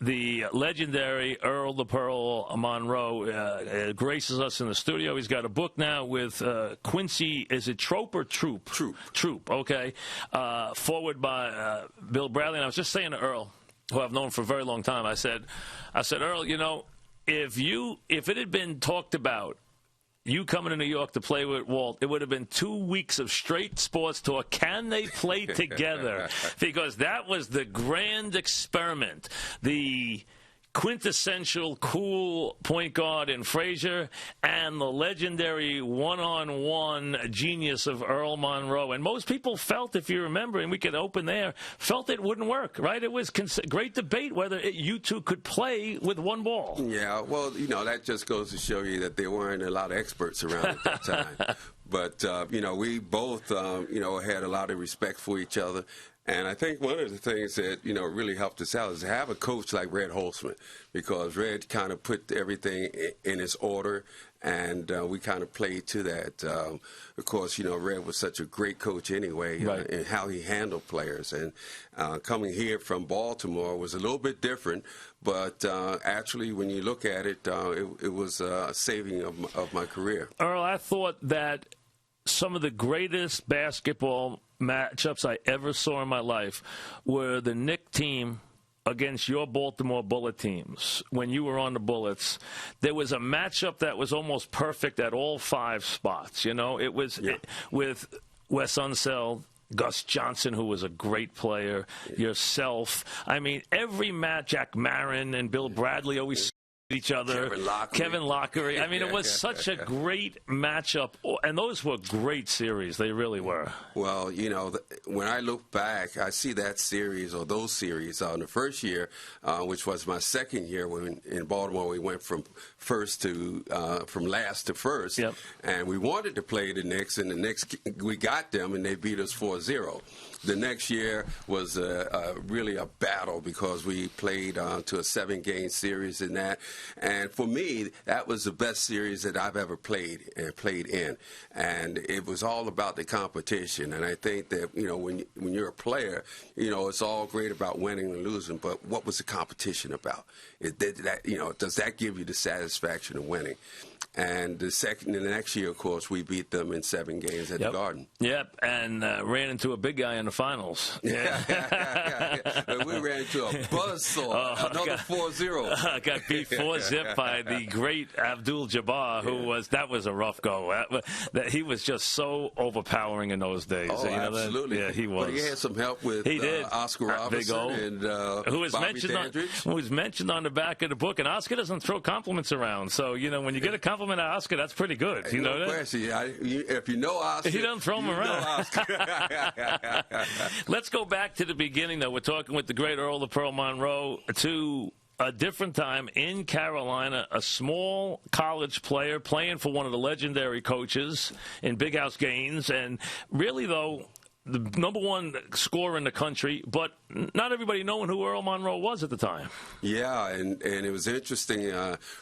the legendary Earl the Pearl Monroe graces us in the studio. He's got a book now with Quincy. Is it Trope or Troop? Troop. Okay. Forward by Bill Bradley. And I was just saying to Earl, who I've known for a very long time, I said, Earl, you know, if it had been talked about, you coming to New York to play with Walt, it would have been 2 weeks of straight sports talk. Can they play together? Because that was the grand experiment. The quintessential cool point guard in Frazier and the legendary one-on-one genius of Earl Monroe. And most people felt, if you remember, and we could open there, felt it wouldn't work, right? It was great debate whether you two could play with one ball. Yeah, well, you know, that just goes to show you that there weren't a lot of experts around at that time. But, you know, we both, you know, had a lot of respect for each other. And I think one of the things that, you know, really helped us out is to have a coach like Red Holtzman, because Red kind of put everything in its order, and we kind of played to that. Of course, you know, Red was such a great coach anyway, right, in how he handled players. And coming here from Baltimore was a little bit different, but actually, when you look at it, it was a saving of my career. Earl, I thought that some of the greatest basketball matchups I ever saw in my life were the Knicks team against your Baltimore Bullet teams. When you were on the Bullets, there was a matchup that was almost perfect at all 5 spots. You know, it was with Wes Unseld, Gus Johnson, who was a great player, yourself. I mean, every match, Jack Marin and Bill Bradley always each other. Kevin Lockery. I mean, it was such a great matchup, and those were great series. They really were. Well, you know, when I look back, I see that series, or those series, in the first year, which was my second year when in Baltimore, we went from last to first, yep, and we wanted to play the Knicks, and the Knicks, we got them, and they beat us 4-0. The next year was really a battle, because we played to a 7-game series in that. And for me, that was the best series that I've ever played in. And it was all about the competition. And I think that, you know, when you're a player, you know, it's all great about winning and losing, but what was the competition about? You know, does that give you the satisfaction of winning? And the next year, of course, we beat them in 7 games at the Garden. Yep, and ran into a big guy in the finals. Yeah. We ran into a buzzsaw, another 4-0. Got beat 4-0 by the great Abdul-Jabbar, that was a rough go. He was just so overpowering in those days. Oh, you know, absolutely. Yeah, he was. But he had some help with Oscar Robertson and who was mentioned on the back of the book. And Oscar doesn't throw compliments around. So, you know, when you get a compliment at Oscar, that's pretty good. You know that? Question. If you know Oscar, he doesn't throw him around. Let's go back to the beginning, though. We're talking with the great Earl the Pearl Monroe to a different time in Carolina, a small college player playing for one of the legendary coaches in Big House Gaines. And really, though, the #1 scorer in the country, but not everybody knowing who Earl Monroe was at the time. Yeah, and it was interesting.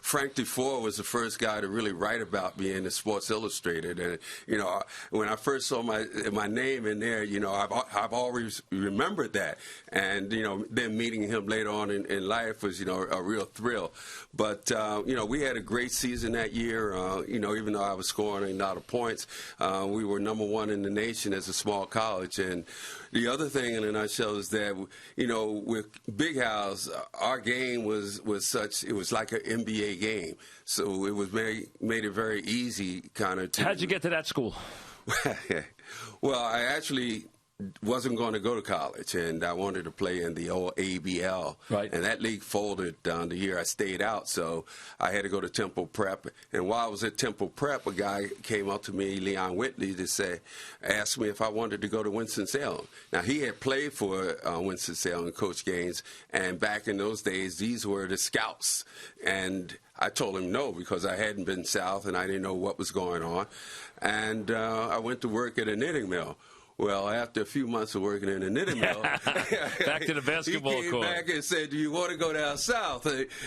Frank DeFore was the first guy to really write about me in the Sports Illustrated. And, you know, when I first saw my name in there, you know, I've always remembered that. And, you know, then meeting him later on in life was, you know, a real thrill. But, you know, we had a great season that year. You know, even though I was scoring a lot of points, we were #1 in the nation as a small college. And the other thing in a nutshell is that, you know, with Big House, our game was such, it was like an NBA game. So it was made it very easy kind of to. How'd you get to that school? Well, I actually wasn't going to go to college, and I wanted to play in the old ABL. Right. And that league folded the year I stayed out, so I had to go to Temple Prep. And while I was at Temple Prep, a guy came up to me, Leon Whitley, to ask me if I wanted to go to Winston-Salem. Now, he had played for Winston-Salem, Coach Gaines, and back in those days, these were the scouts. And I told him no, because I hadn't been south and I didn't know what was going on. And I went to work at a knitting mill. Well, after a few months of working in a knitting mill, that back to the basketball court. He came back and said, "Do you want to go down south?"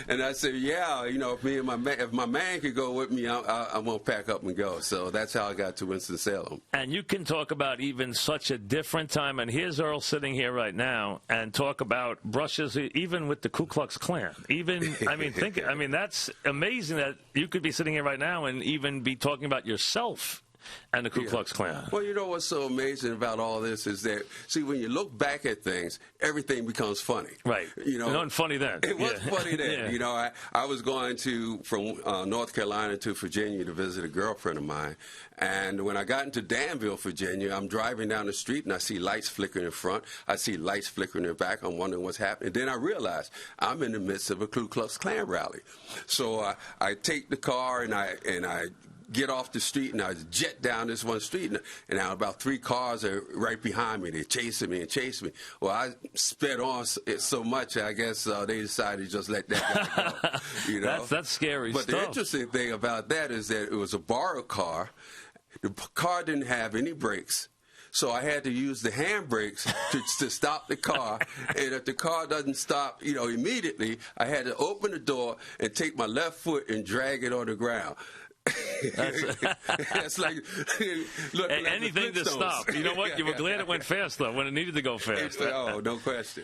And I said, "Yeah, you know, if my man could go with me, I'm gonna pack up and go." So that's how I got to Winston-Salem. And you can talk about even such a different time. And here's Earl sitting here right now, and talk about brushes, even with the Ku Klux Klan. Even, I mean, that's amazing that you could be sitting here right now and even be talking about yourself and the Ku Klux Klan. Well, you know what's so amazing about all this is that, see, when you look back at things, everything becomes funny. Right. You know, it wasn't funny then. It was funny then. You know, I was going from North Carolina to Virginia to visit a girlfriend of mine, and when I got into Danville, Virginia, I'm driving down the street and I see lights flickering in front. I see lights flickering in the back. I'm wondering what's happening. Then I realized I'm in the midst of a Ku Klux Klan rally. So I take the car and I get off the street, and I jet down this one street, and now about 3 cars are right behind me. They're chasing me and chasing me. Well, I sped on so much, I guess they decided to just let that guy go. You know? That's scary stuff. But the interesting thing about that is that it was a borrowed car. The car didn't have any brakes. So I had to use the handbrakes to stop the car. And if the car doesn't stop, you know, immediately, I had to open the door and take my left foot and drag it on the ground. That's like anything to stop. You know what? You were glad it went fast, though, when it needed to go fast. Oh, no question.